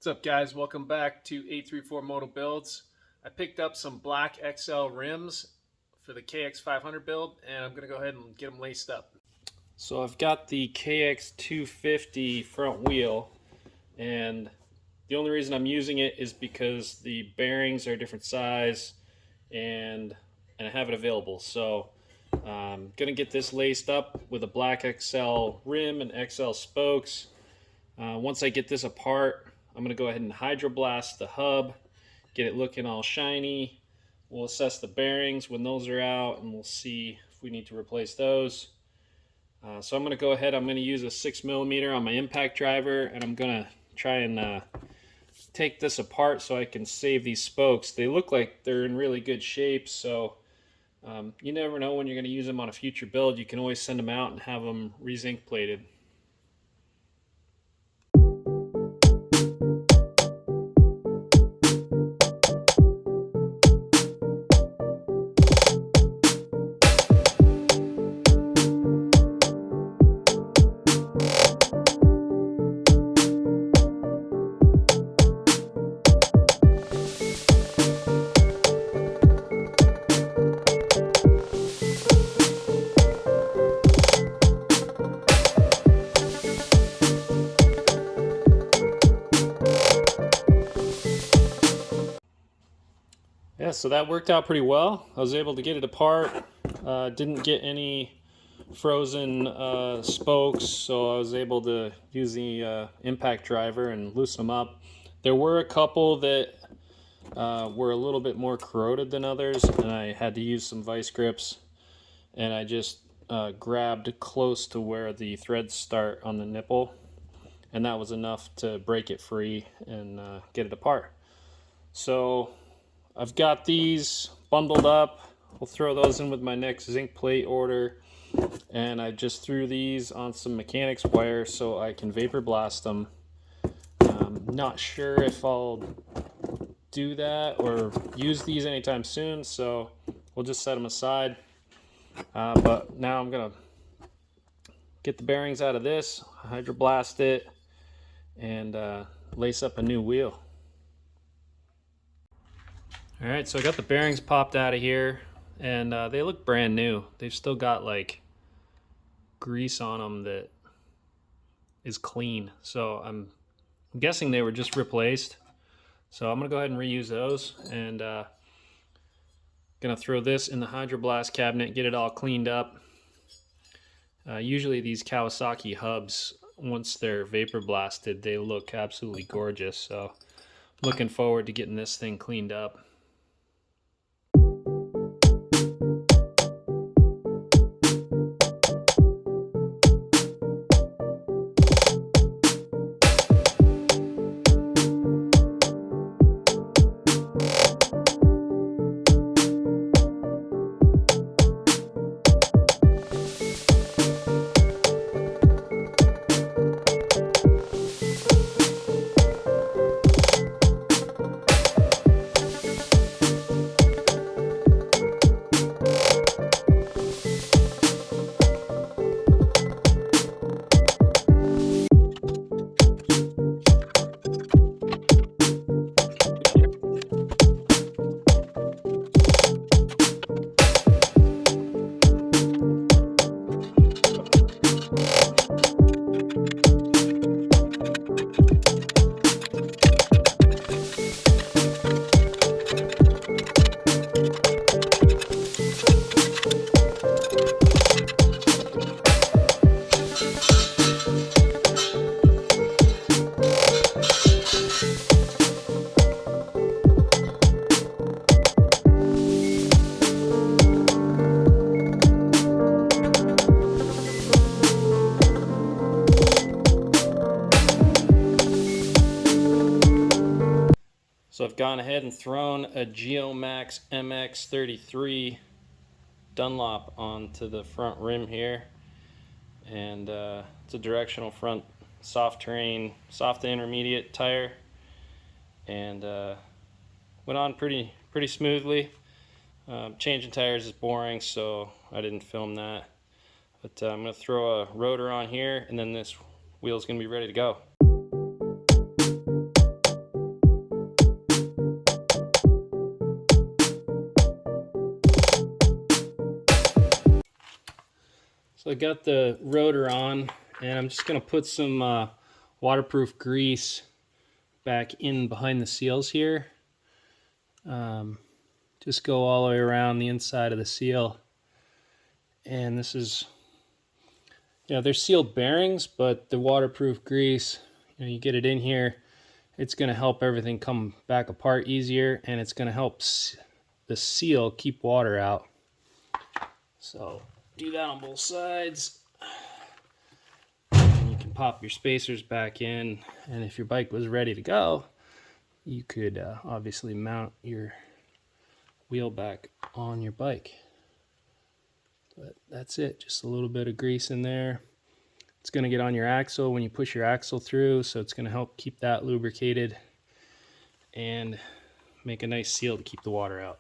What's up, guys? Welcome back to 834 Moto Builds. I picked up some black XL rims for the KX500 build, and I'm going to go ahead and get them laced up. So I've got the KX250 front wheel, and the only reason I'm using it is because the bearings are a different size, and I have it available. So I'm going to get this laced up with a black XL rim and XL spokes. Once I get this apart, I'm going to go ahead and hydroblast the hub, get it looking all shiny. We'll assess the bearings when those are out, and we'll see if we need to replace those. So I'm going to go ahead, I'm going to use a 6mm on my impact driver, and I'm going to try and take this apart so I can save these spokes. They look like they're in really good shape, so you never know when you're going to use them on a future build. You can always send them out and have them re-zinc plated. Yeah, so that worked out pretty well. I was able to get it apart. Didn't get any frozen spokes, so I was able to use the impact driver and loosen them up. There were a couple that were a little bit more corroded than others, and I had to use some vice grips, and I just grabbed close to where the threads start on the nipple, and that was enough to break it free and get it apart. So I've got these bundled up. We'll throw those in with my next zinc plate order, and I just threw these on some mechanics wire so I can vapor blast them. Not sure if I'll do that or use these anytime soon, so we'll just set them aside. But now I'm gonna get the bearings out of this, hydroblast it, and lace up a new wheel. Alright, so I got the bearings popped out of here, and they look brand new. They've still got like grease on them that is clean, so I'm guessing they were just replaced. So I'm gonna go ahead and reuse those, and gonna throw this in the hydroblast cabinet, get it all cleaned up. Usually these Kawasaki hubs, once they're vapor blasted, they look absolutely gorgeous, so I'm looking forward to getting this thing cleaned up. So I've gone ahead and thrown a Geomax MX33 Dunlop onto the front rim here, and it's a directional front soft terrain, soft to intermediate tire, and went on pretty smoothly. Changing tires is boring, so I didn't film that. But I'm going to throw a rotor on here, and then this wheel's going to be ready to go. I got the rotor on, and I'm just going to put some waterproof grease back in behind the seals here. Just go all the way around the inside of the seal. And this is, they're sealed bearings, but the waterproof grease, you get it in here, it's going to help everything come back apart easier, and it's going to help the seal keep water out. So do that on both sides. And you can pop your spacers back in, and if your bike was ready to go, you could obviously mount your wheel back on your bike. But that's it, just a little bit of grease in there. It's going to get on your axle when you push your axle through, so it's going to help keep that lubricated and make a nice seal to keep the water out.